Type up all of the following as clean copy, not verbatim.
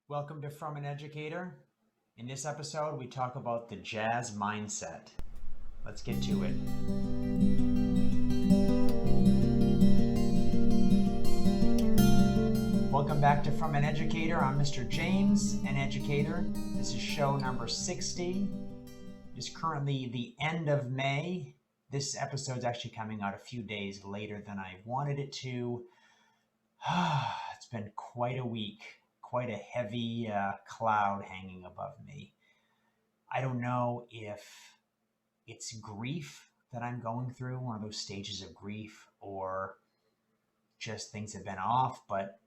Welcome to From an Educator. In this episode, we talk about the jazz mindset. Let's get to it. Welcome back to From an Educator. I'm Mr. James, an educator. This is show number 60. It is currently the end of May. This episode's actually coming out a few days later than I wanted it to. It's been quite a week. Quite a heavy cloud hanging above me. I don't know if it's grief that I'm going through, one of those stages of grief, or just things have been off. But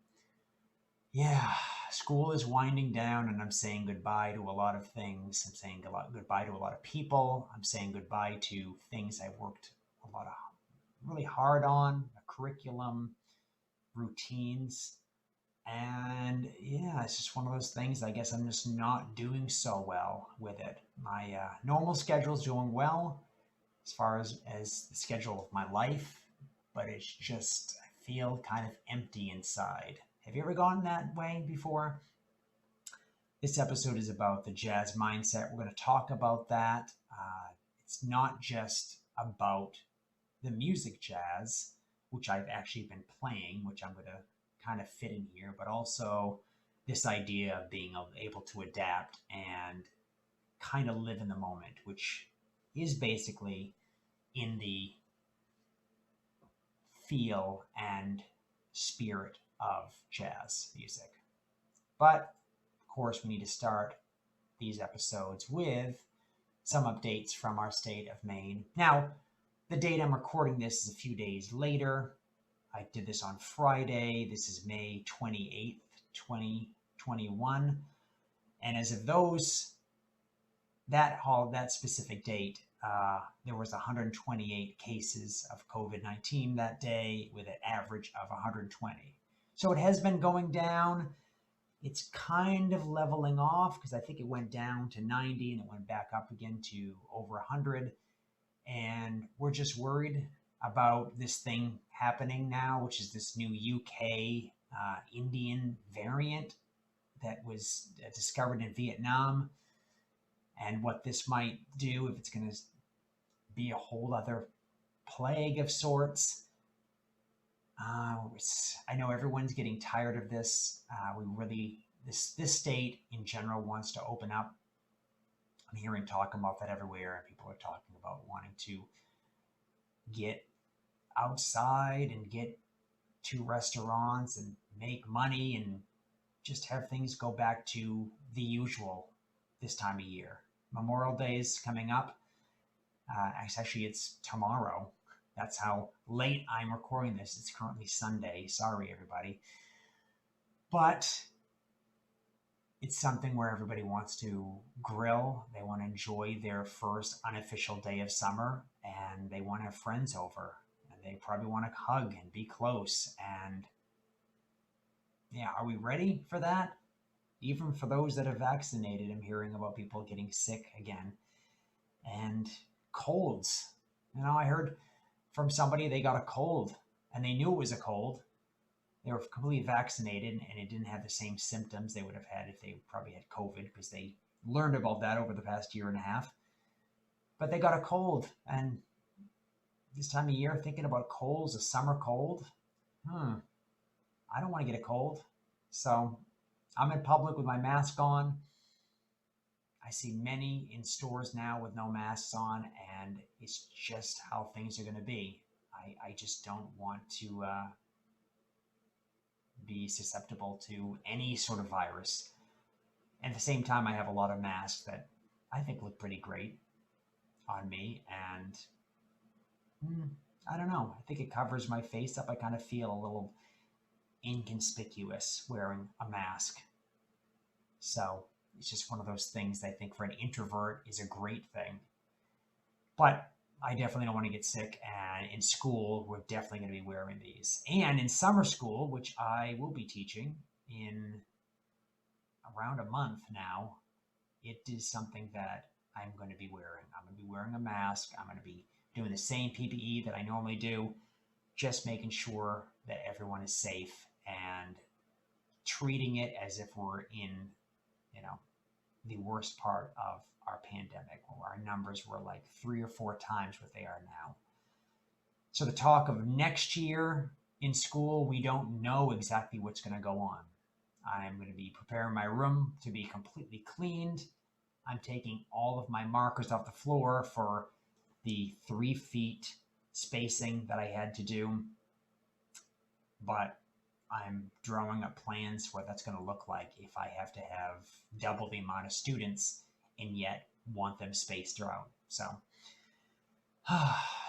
yeah, school is winding down and I'm saying goodbye to a lot of things. I'm saying goodbye to a lot of people. I'm saying goodbye to things I've worked a lot of really hard on, a curriculum, routines. And yeah, it's just one of those things. I guess I'm just not doing so well with it. My normal schedule's doing well as far as the schedule of my life, but it's just, I feel kind of empty inside. Have you ever gone that way before? This episode is about the jazz mindset. We're going to talk about that. It's not just about the music jazz, which I've actually been playing, which I'm going to kind of fit in here, but also this idea of being able to adapt and kind of live in the moment, which is basically in the feel and spirit of jazz music. But of course, we need to start these episodes with some updates from our state of Maine. Now, the date I'm recording this is a few days later. I did this on Friday. This is May 28th, 2021. And as of that specific date, there was 128 cases of COVID-19 that day with an average of 120. So it has been going down. It's kind of leveling off because I think it went down to 90 and it went back up again to over 100. And we're just worried about this thing happening now, which is this new UK Indian variant that was discovered in Vietnam, and what this might do, if it's going to be a whole other plague of sorts. I know everyone's getting tired of this. This state in general wants to open up. I'm hearing talk about that everywhere, and people are talking about wanting to get outside and get to restaurants and make money and just have things go back to the usual this time of year. Memorial Day is coming up. Actually, it's tomorrow. That's how late I'm recording this. It's currently Sunday. Sorry, everybody. But it's something where everybody wants to grill. They want to enjoy their first unofficial day of summer, and they want to have friends over. They probably want to hug and be close. And yeah, are we ready for that? Even for those that are vaccinated, I'm hearing about people getting sick again. And colds. I heard from somebody they got a cold and they knew it was a cold. They were completely vaccinated and it didn't have the same symptoms they would have had if they probably had COVID, because they learned about that over the past year and a half. But they got a cold, and this time of year, thinking about colds, a summer cold. I don't want to get a cold. So I'm in public with my mask on. I see many in stores now with no masks on, and it's just how things are going to be. I just don't want to be susceptible to any sort of virus. At the same time, I have a lot of masks that I think look pretty great on me, and I don't know. I think it covers my face up. I kind of feel a little inconspicuous wearing a mask. So it's just one of those things that I think for an introvert is a great thing. But I definitely don't want to get sick. And in school, we're definitely going to be wearing these. And in summer school, which I will be teaching in around a month now, it is something that I'm going to be wearing. I'm going to be wearing a mask. I'm going to be doing the same PPE that I normally do, just making sure that everyone is safe and treating it as if we're in, you know, the worst part of our pandemic, where our numbers were like 3 or 4 times what they are now. So the talk of next year in school, we don't know exactly what's going to go on. I'm going to be preparing my room to be completely cleaned. I'm taking all of my markers off the floor for the 3 feet spacing that I had to do. But I'm drawing up plans what that's going to look like if I have to have double the amount of students and yet want them spaced throughout. So,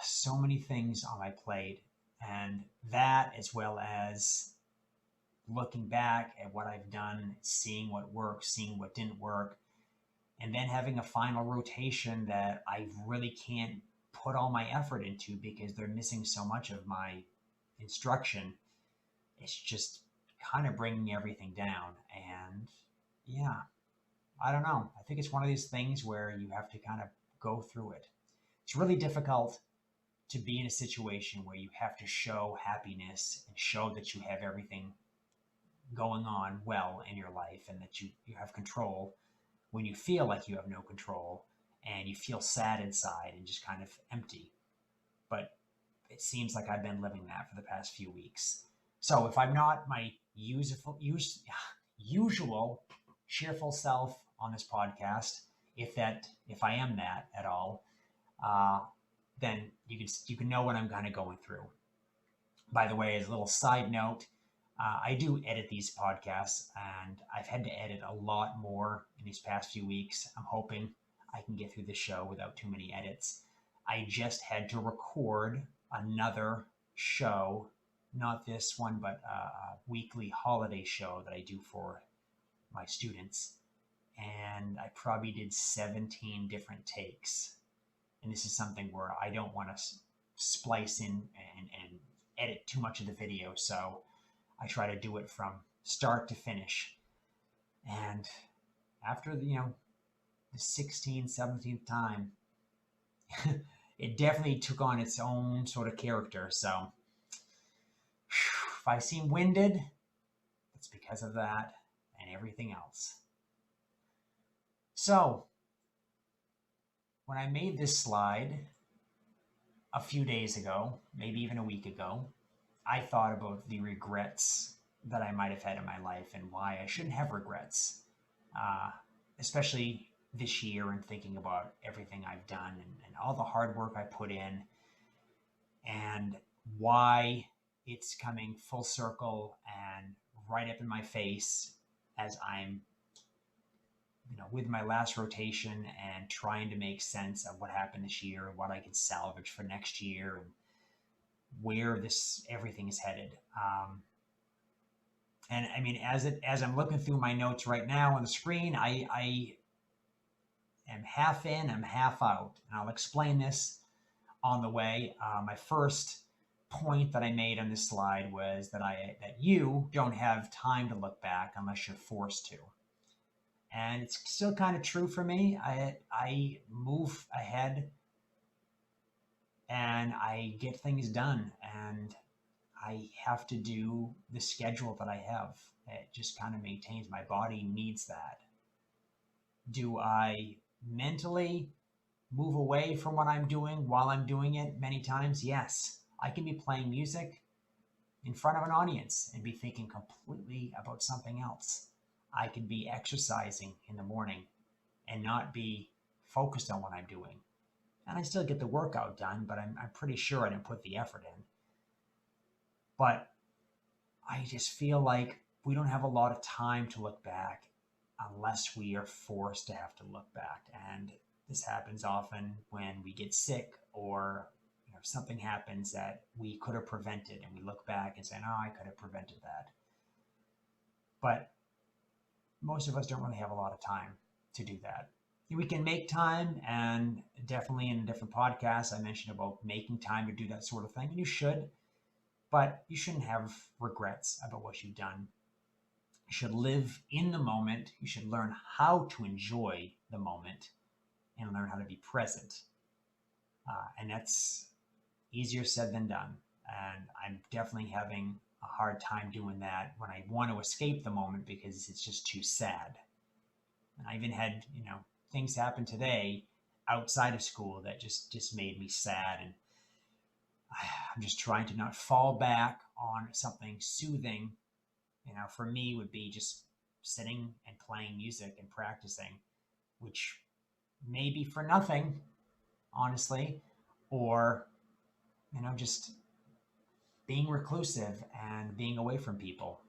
so many things on my plate. And that, as well as looking back at what I've done, seeing what worked, seeing what didn't work, and then having a final rotation that I really can't put all my effort into because they're missing so much of my instruction. It's just kind of bringing everything down. And yeah, I don't know. I think it's one of these things where you have to kind of go through it. It's really difficult to be in a situation where you have to show happiness and show that you have everything going on well in your life and that you have control when you feel like you have no control and you feel sad inside and just kind of empty. But it seems like I've been living that for the past few weeks. So if I'm not my usual cheerful self on this podcast, if I am that at all, then you can know what I'm kind of going through. By the way, as a little side note, I do edit these podcasts, and I've had to edit a lot more in these past few weeks. I'm hoping I can get through the show without too many edits. I just had to record another show, not this one, but a weekly holiday show that I do for my students. And I probably did 17 different takes. And this is something where I don't want to splice in and edit too much of the video. So I try to do it from start to finish. And after the 16th, 17th time, it definitely took on its own sort of character. So if I seem winded, it's because of that and everything else. So when I made this slide a few days ago, maybe even a week ago, I thought about the regrets that I might have had in my life and why I shouldn't have regrets, especially this year, and thinking about everything I've done and all the hard work I put in, and why it's coming full circle and right up in my face as I'm with my last rotation and trying to make sense of what happened this year and what I can salvage for next year and where everything is headed. And I mean, as I'm looking through my notes right now on the screen, I am half in, I'm half out, and I'll explain this on the way. My first point that I made on this slide was that you don't have time to look back unless you're forced to. And it's still kind of true for me. I move ahead and I get things done, and I have to do the schedule that I have. It just kind of maintains, my body needs that. Do I mentally move away from what I'm doing while I'm doing it many times? Yes. I can be playing music in front of an audience and be thinking completely about something else. I could be exercising in the morning and not be focused on what I'm doing. And I still get the workout done, but I'm pretty sure I didn't put the effort in. But I just feel like we don't have a lot of time to look back unless we are forced to have to look back. And this happens often when we get sick, or something happens that we could have prevented, and we look back and say, no, I could have prevented that. But most of us don't really have a lot of time to do that. We can make time, and definitely in a different podcast, I mentioned about making time to do that sort of thing. And you should, but you shouldn't have regrets about what you've done. You should live in the moment. You should learn how to enjoy the moment and learn how to be present. And that's easier said than done. And I'm definitely having a hard time doing that when I want to escape the moment because it's just too sad. And I even had, things happen today outside of school that just made me sad. And I'm just trying to not fall back on something soothing. For me would be just sitting and playing music and practicing, which may be for nothing, honestly, or, just being reclusive and being away from people.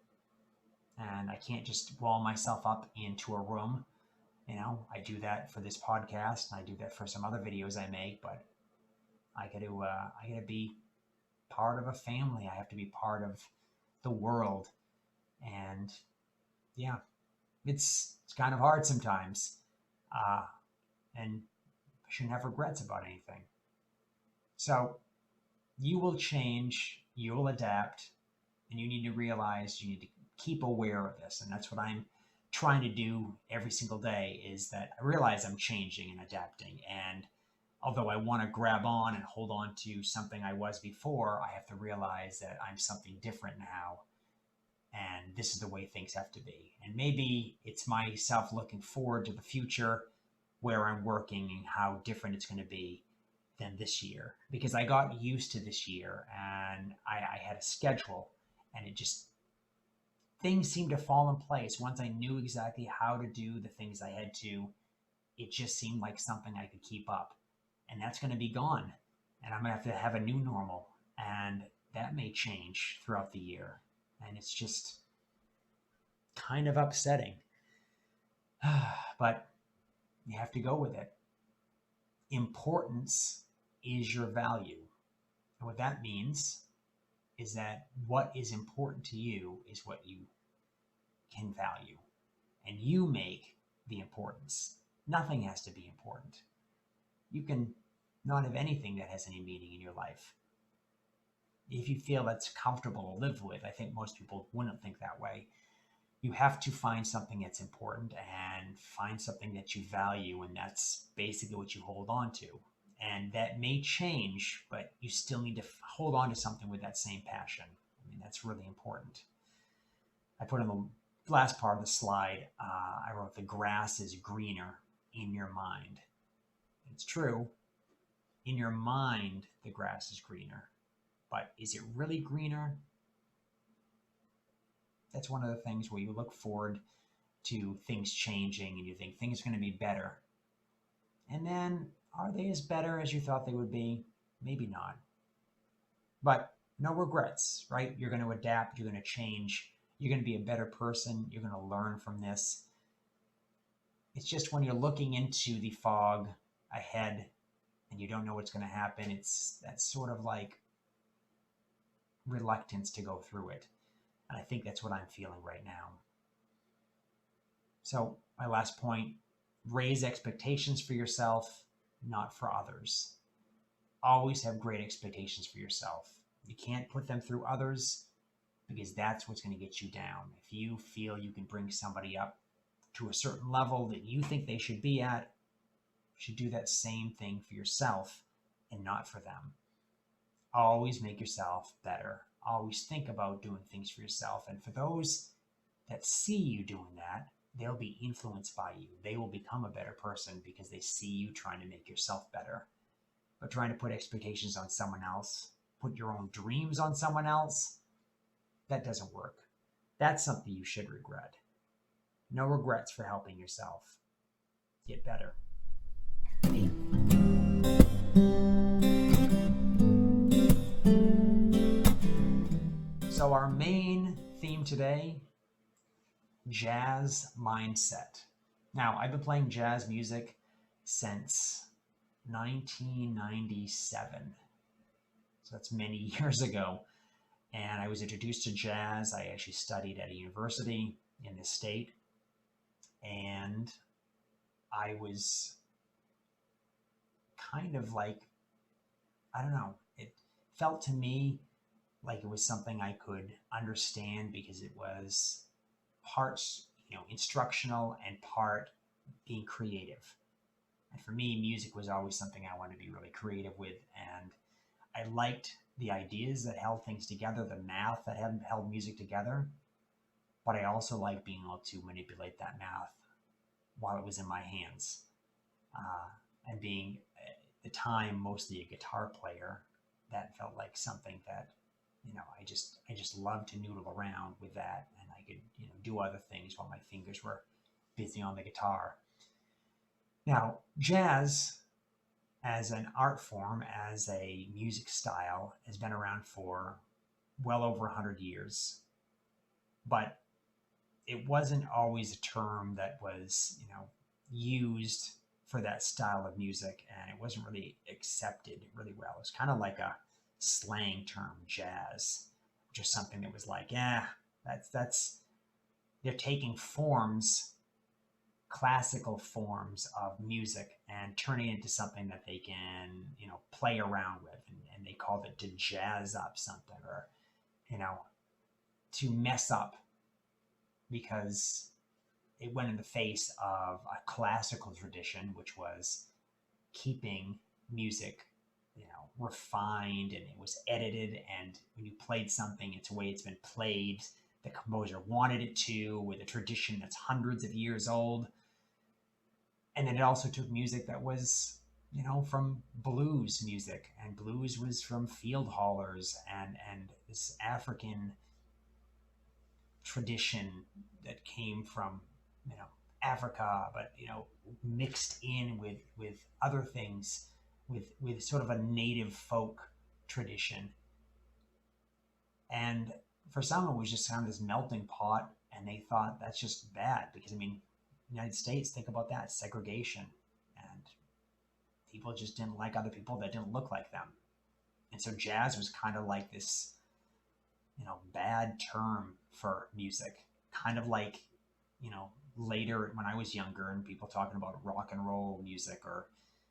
And I can't just wall myself up into a room. I do that for this podcast and I do that for some other videos I make, but I gotta be part of a family. I have to be part of the world. And yeah, it's kind of hard sometimes. And I shouldn't have regrets about anything. So you will change, you will adapt, and you need to realize you need to keep aware of this. And that's what I'm trying to do every single day, is that I realize I'm changing and adapting. And although I want to grab on and hold on to something I was before, I have to realize that I'm something different now. And this is the way things have to be. And maybe it's myself looking forward to the future where I'm working and how different it's going to be than this year, because I got used to this year and I had a schedule, and things seemed to fall in place. Once I knew exactly how to do the things I had to, it just seemed like something I could keep up. And that's going to be gone. And I'm going to have a new normal. And that may change throughout the year. And it's just kind of upsetting. But you have to go with it. Importance is your value. And what that means is that what is important to you is what you can value. And you make the importance. Nothing has to be important. You can not have anything that has any meaning in your life. If you feel that's comfortable to live with, I think most people wouldn't think that way. You have to find something that's important and find something that you value, and that's basically what you hold on to. And that may change, but you still need to hold on to something with that same passion. I mean, that's really important. I put in the last part of the slide, I wrote, the grass is greener in your mind. It's true. In your mind, the grass is greener. But is it really greener? That's one of the things where you look forward to things changing and you think things are going to be better. And then, are they as better as you thought they would be? Maybe not. But no regrets, right? You're going to adapt. You're going to change. You're going to be a better person. You're going to learn from this. It's just when you're looking into the fog ahead and you don't know what's going to happen, that's sort of like reluctance to go through it. And I think that's what I'm feeling right now. So my last point, raise expectations for yourself, not for others. Always have great expectations for yourself. You can't put them through others, because that's what's going to get you down. If you feel you can bring somebody up to a certain level that you think they should be at, you should do that same thing for yourself and not for them. Always make yourself better. Always think about doing things for yourself. And for those that see you doing that, they'll be influenced by you. They will become a better person because they see you trying to make yourself better. But trying to put expectations on someone else, put your own dreams on someone else, that doesn't work. That's something you should regret. No regrets for helping yourself. Get better. So our main theme today, jazz mindset. Now, I've been playing jazz music since 1997. So that's many years ago. And I was introduced to jazz. I actually studied at a university in this state. And I was kind of like, I don't know, it felt to me like it was something I could understand because it was parts, instructional and part being creative. And for me, music was always something I wanted to be really creative with. And I liked the ideas that held things together, the math that had held music together. But I also like being able to manipulate that math while it was in my hands. Uh, and being at the time mostly a guitar player, that felt like something that, I just loved to noodle around with that, and I could, do other things while my fingers were busy on the guitar. Now, jazz as an art form, as a music style, has been around for well over 100 years, but it wasn't always a term that was, used for that style of music, and it wasn't really accepted really well. It was kind of like a slang term, jazz, just something that was like, yeah, that's they're taking forms, classical forms of music, and turning it into something that they can, play around with, and they called it to jazz up something, or, you know, to mess up, because it went in the face of a classical tradition, which was keeping music, refined, and it was edited. And when you played something, it's the way it's been played. The composer wanted it to, with a tradition that's hundreds of years old. And then it also took music that was, from blues music, and blues was from field haulers, and this African tradition that came from, you know, Africa, but, mixed in with other things, with sort of a native folk tradition. And for some, it was just kind of this melting pot, and they thought that's just bad because, I mean, United States, think about that, segregation, and people just didn't like other people that didn't look like them. And so jazz was kind of like this, bad term for music, kind of like, later when I was younger and people talking about rock and roll music, or,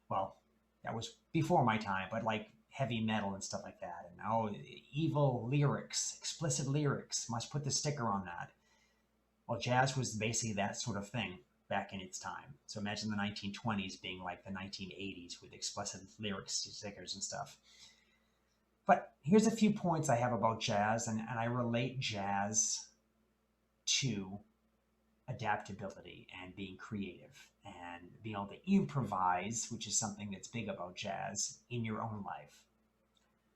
well, that was before my time, but like heavy metal and stuff like that. And evil lyrics, explicit lyrics, must put the sticker on that. Well, jazz was basically that sort of thing back in its time. So imagine the 1920s being like the 1980s with explicit lyrics, stickers, and stuff. But here's a few points I have about jazz, and I relate jazz to adaptability and being creative and being able to improvise, which is something that's big about jazz in your own life.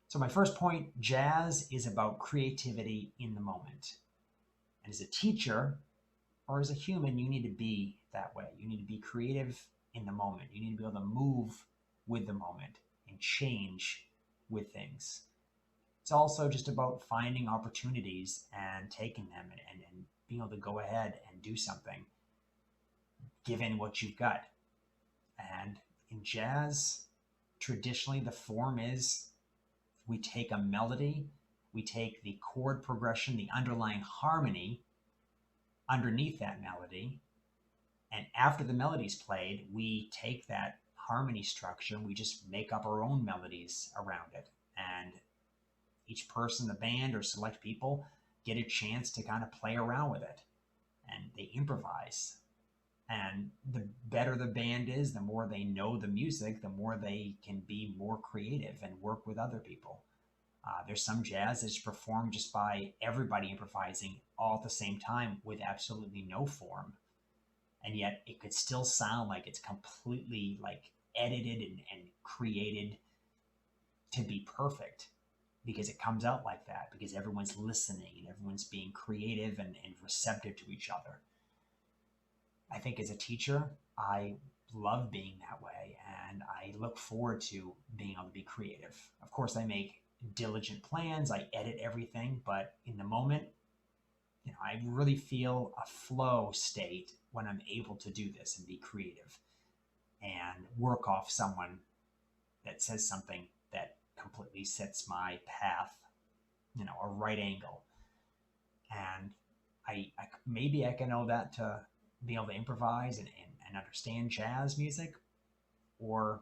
So my first point, jazz is about creativity in the moment. And as a teacher or as a human, you need to be that way. You need to be creative in the moment. You need to be able to move with the moment and change with things. It's also just about finding opportunities and taking them, and being able to go ahead and do something given what you've got. And in jazz, traditionally the form is, we take a melody, we take the chord progression, the underlying harmony underneath that melody, and after the melody's played, we take that harmony structure and we just make up our own melodies around it. And each person, the band or select people, get a chance to kind of play around with it, and they improvise. And the better the band is, the more they know the music, the more they can be more creative and work with other people. There's some jazz that's performed just by everybody improvising all at the same time with absolutely no form. And yet it could still sound like it's completely like edited and created to be perfect, because it comes out like that, because everyone's listening and everyone's being creative and receptive to each other. I think as a teacher, I love being that way, and I look forward to being able to be creative. Of course, I make diligent plans, I edit everything, but in the moment, I really feel a flow state when I'm able to do this and be creative and work off someone that says something that completely sets my path, a right angle. And I maybe I can know that to be able to improvise and understand jazz music, or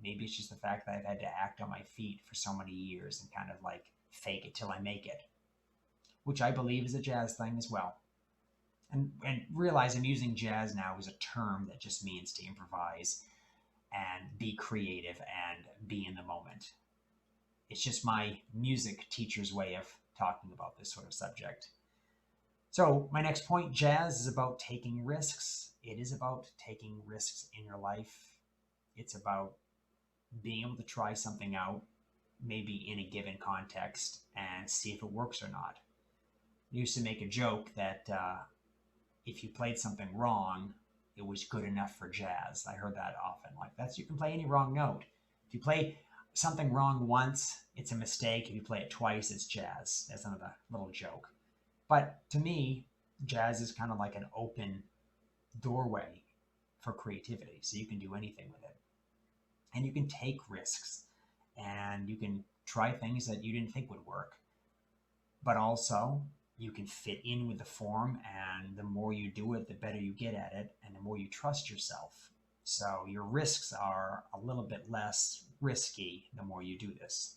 maybe it's just the fact that I've had to act on my feet for so many years and kind of like fake it till I make it, which I believe is a jazz thing as well. And realize I'm using jazz now as a term that just means to improvise and be creative and be in the moment. It's just my music teacher's way of talking about this sort of subject. So, my next point, jazz is about taking risks. It is about taking risks in your life. It's about being able to try something out, maybe in a given context, and see if it works or not. I used to make a joke that if you played something wrong, it was good enough for jazz. I heard that often. Like, you can play any wrong note. If you play something wrong once, it's a mistake. If you play it twice, it's jazz. That's another little joke. But to me, jazz is kind of like an open doorway for creativity. So you can do anything with it. And you can take risks and you can try things that you didn't think would work. But also, you can fit in with the form, and the more you do it, the better you get at it, and the more you trust yourself. So your risks are a little bit less risky the more you do this.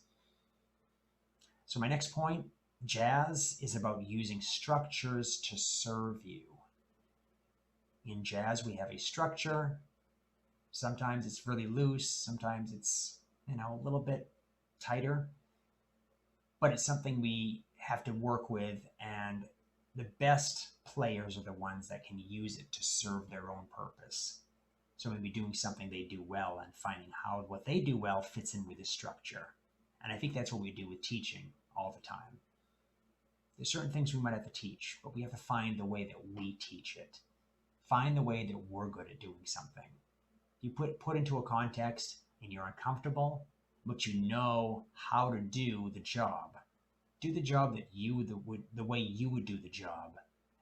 So my next point, jazz is about using structures to serve you. In jazz, we have a structure. Sometimes it's really loose. Sometimes it's, a little bit tighter. But it's something we have to work with, and the best players are the ones that can use it to serve their own purpose. So maybe doing something they do well and finding how what they do well fits in with the structure. And I think that's what we do with teaching all the time. There's certain things we might have to teach, but we have to find the way that we teach it. Find the way that we're good at doing something. You put into a context and you're uncomfortable, but you know how to do the job. Do the job that the way you would do the job,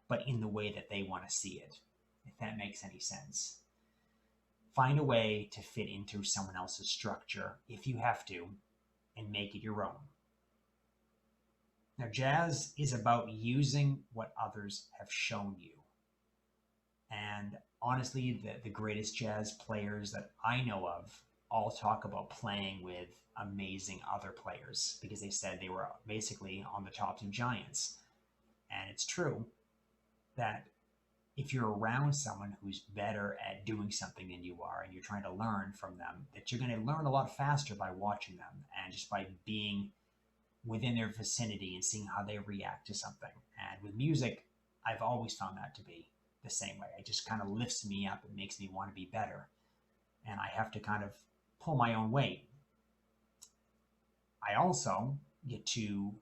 but in the way that they want to see it, if that makes any sense. Find a way to fit into someone else's structure, if you have to, and make it your own. Now, jazz is about using what others have shown you. And honestly, the greatest jazz players that I know of all talk about playing with amazing other players, because they said they were basically on the tops of giants. And it's true that if you're around someone who's better at doing something than you are, and you're trying to learn from them, that you're going to learn a lot faster by watching them and just by being within their vicinity and seeing how they react to something. And with music, I've always found that to be the same way. It just kind of lifts me up and makes me want to be better. And I have to kind of pull my own weight. I also get to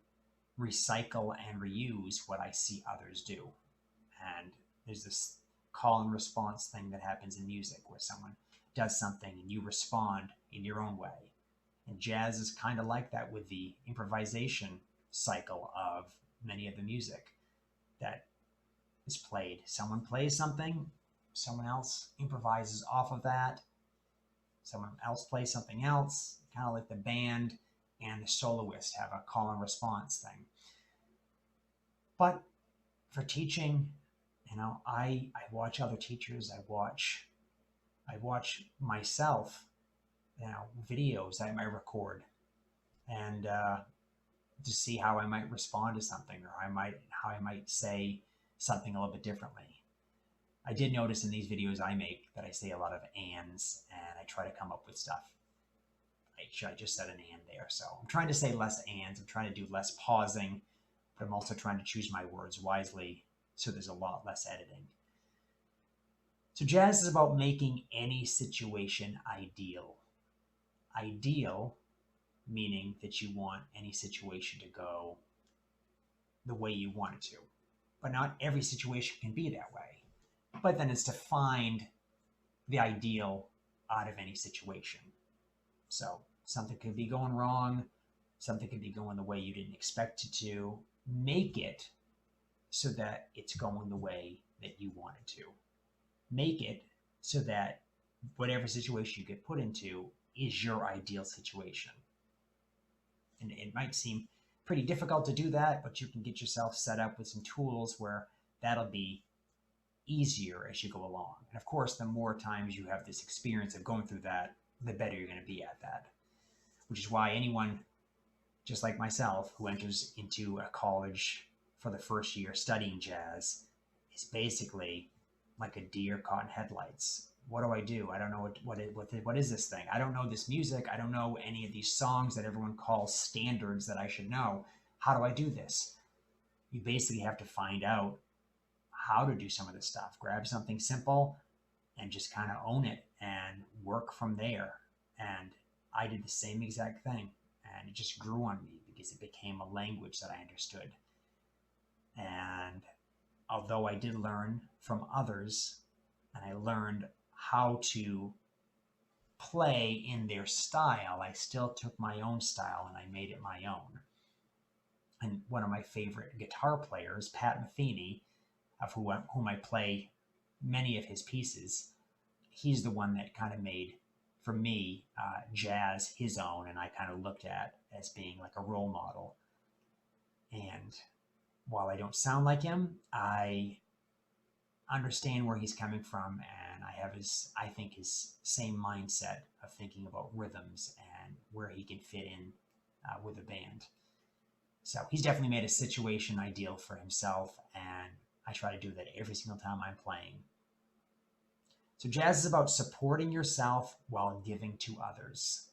recycle and reuse what I see others do. And there's this call and response thing that happens in music where someone does something and you respond in your own way. And jazz is kind of like that with the improvisation cycle of many of the music that is played. Someone plays something, someone else improvises off of that, someone else plays something else, kind of like the band and the soloist have a call and response thing. But for teaching, I watch other teachers, I watch myself, videos I might record, and to see how I might respond to something, or how I might say something a little bit differently. I did notice in these videos I make that I say a lot of ands, and I try to come up with stuff. I just said an and there, so I'm trying to say less ands. I'm trying to do less pausing, but I'm also trying to choose my words wisely, so there's a lot less editing. So jazz is about making any situation ideal. Ideal meaning that you want any situation to go the way you want it to. But not every situation can be that way. But then it's to find the ideal out of any situation. So something could be going wrong, something could be going the way you didn't expect it to. Make it so that it's going the way that you want it to. Make it so that whatever situation you get put into is your ideal situation. And it might seem pretty difficult to do that, but you can get yourself set up with some tools where that'll be easier as you go along. And of course, the more times you have this experience of going through that, the better you're going to be at that. Which is why anyone, just like myself, who enters into a college for the first year studying jazz is basically like a deer caught in headlights. what do I do? I don't know what is this thing? I don't know this music. I don't know any of these songs that everyone calls standards that I should know. How do I do this? You basically have to find out how to do some of this stuff. Grab something simple and just kind of own it and work from there. And I did the same exact thing, and it just grew on me because it became a language that I understood. And although I did learn from others and I learned how to play in their style, I still took my own style and I made it my own. And one of my favorite guitar players, Pat Metheny, of whom I play many of his pieces, he's the one that kind of made, for me, jazz his own, and I kind of looked at as being like a role model. And while I don't sound like him, I understand where he's coming from, and I have I think his same mindset of thinking about rhythms and where he can fit in with a band. So he's definitely made a situation ideal for himself, and I try to do that every single time I'm playing. So jazz is about supporting yourself while giving to others.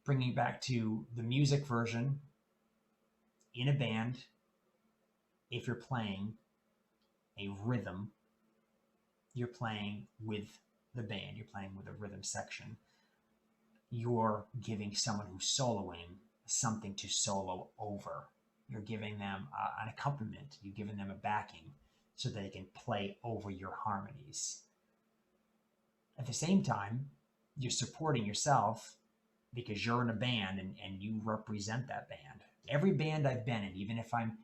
Bringing back to the music version, in a band, if you're playing a rhythm, you're playing with the band, you're playing with a rhythm section. You're giving someone who's soloing something to solo over. You're giving them an accompaniment, you're giving them a backing so they can play over your harmonies. At the same time, you're supporting yourself because you're in a band and you represent that band. Every band I've been in, even if I'm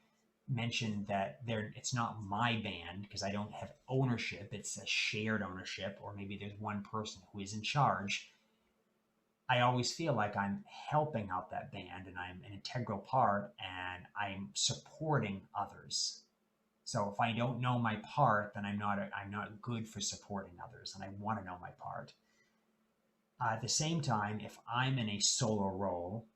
mentioned that it's not my band because I don't have ownership, it's a shared ownership, or maybe there's one person who is in charge, I always feel like I'm helping out that band and I'm an integral part and I'm supporting others. So if I don't know my part, then I'm not good for supporting others, and I want to know my part. At the same time, if I'm in a solo role,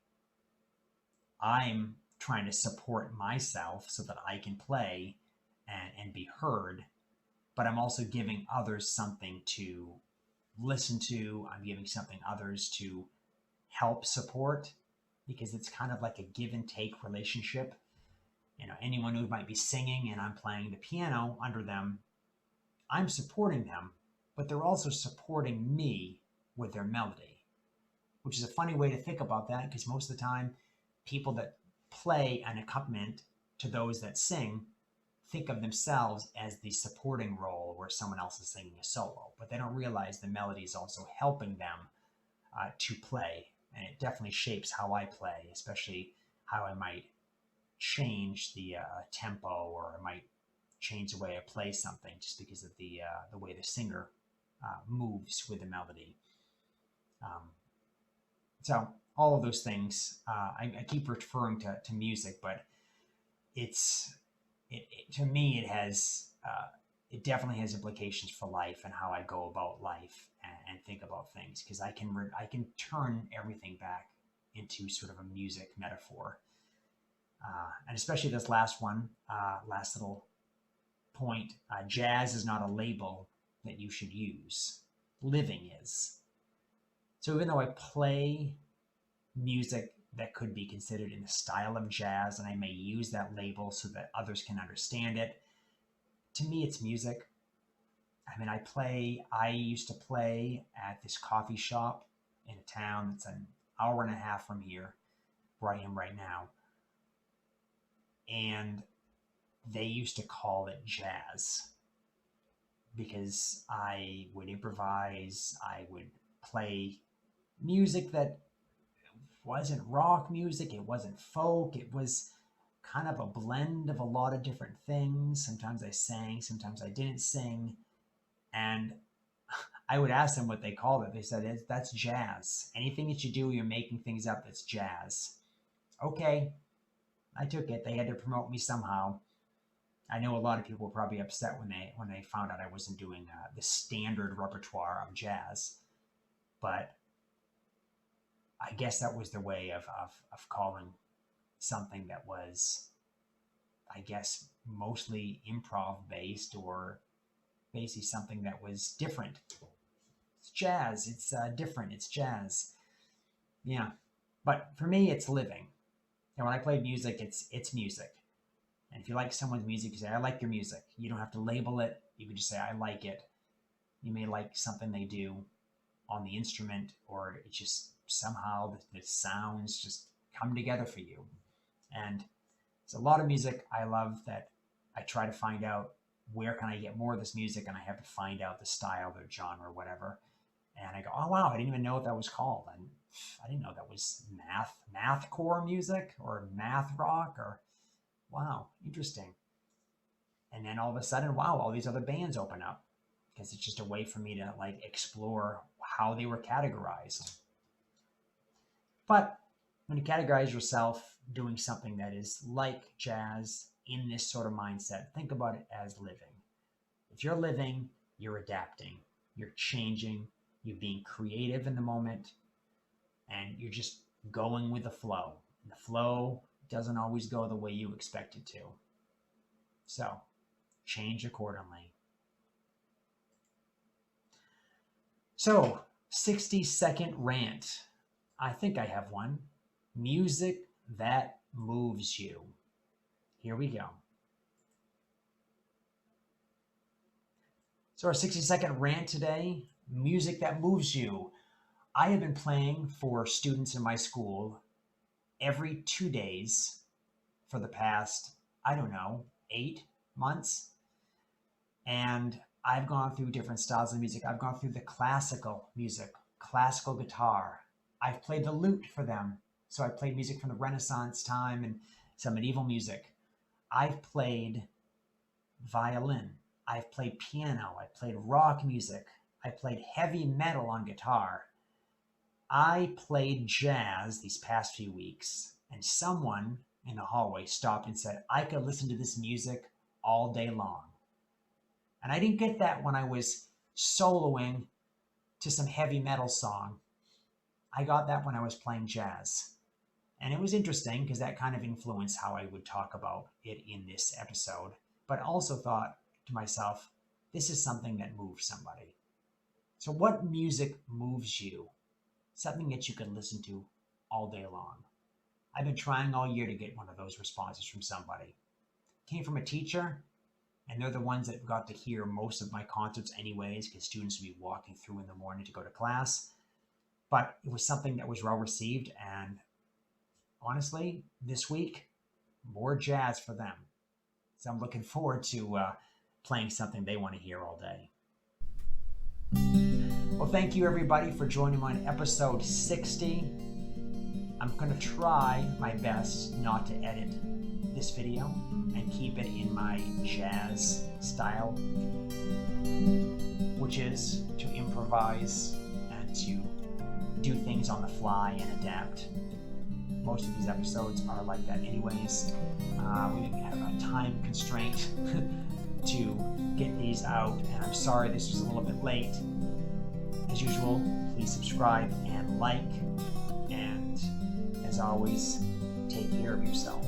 I'm trying to support myself so that I can play and be heard, but I'm also giving others something to listen to. I'm giving something others to help support, because it's kind of like a give and take relationship. Anyone who might be singing and I'm playing the piano under them, I'm supporting them, but they're also supporting me with their melody, which is a funny way to think about that, because most of the time people that play an accompaniment to those that sing think of themselves as the supporting role where someone else is singing a solo, but they don't realize the melody is also helping them to play. And it definitely shapes how I play, especially how I might change the tempo, or I might change the way I play something just because of the way the singer moves with the melody. So all of those things, I keep referring to music, but to me it definitely has implications for life and how I go about life and think about things, because I can turn everything back into sort of a music metaphor. And especially this last one, last little point, jazz is not a label that you should use. Living is. So even though I play music that could be considered in the style of jazz, and I may use that label so that others can understand it, to me it's music. I mean, I used to play at this coffee shop in a town that's an hour and a half from here, where I am right now. And they used to call it jazz because I would improvise, I would play music that wasn't rock music, it wasn't folk, it was kind of a blend of a lot of different things. Sometimes I sang, sometimes I didn't sing. And I would ask them what they called it. They said, that's jazz. Anything that you do, you're making things up, that's jazz. Okay, I took it. They had to promote me somehow. I know a lot of people were probably upset when they found out I wasn't doing the standard repertoire of jazz, but I guess that was their way of calling something that was, I guess, mostly improv based, or basically something that was different. It's jazz. It's different. It's jazz. Yeah. But for me, it's living. And when I play music, it's music. And if you like someone's music, you say, I like your music. You don't have to label it. You can just say, I like it. You may like something they do on the instrument, or it just somehow the sounds just come together for you. And there's a lot of music I love that I try to find out where can I get more of this music, and I have to find out the style, the genre, whatever. And I go, oh wow, I didn't even know what that was called. And I didn't know that was mathcore music or math rock, or wow, interesting. And then all of a sudden, wow, all these other bands open up, because it's just a way for me to like explore how they were categorized. But when you categorize yourself doing something that is like jazz in this sort of mindset, think about it as living. If you're living, you're adapting, you're changing, you're being creative in the moment, and you're just going with the flow. And the flow doesn't always go the way you expect it to. So change accordingly. So 60-second rant. I think I have one. Music that moves you. Here we go. So our 60-second rant today, music that moves you. I have been playing for students in my school every 2 days for the past, 8 months. And I've gone through different styles of music. I've gone through the classical music, classical guitar. I've played the lute for them. So I played music from the Renaissance time and some medieval music. I've played violin. I've played piano. I played rock music. I played heavy metal on guitar. I played jazz these past few weeks, and someone in the hallway stopped and said, I could listen to this music all day long. And I didn't get that when I was soloing to some heavy metal song. I got that when I was playing jazz. And it was interesting because that kind of influenced how I would talk about it in this episode. But also thought to myself, this is something that moves somebody. So what music moves you? Something that you can listen to all day long. I've been trying all year to get one of those responses from somebody. Came from a teacher, and they're the ones that got to hear most of my concerts anyways, because students would be walking through in the morning to go to class. But it was something that was well received, and honestly, this week, more jazz for them. So I'm looking forward to playing something they want to hear all day. Well, thank you everybody for joining me on episode 60. I'm going to try my best not to edit this video and keep it in my jazz style, which is to improvise and to do things on the fly and adapt. Most of these episodes are like that anyways. We have a time constraint to get these out, and I'm sorry this was a little bit late. As usual, please subscribe and like, and as always, take care of yourself.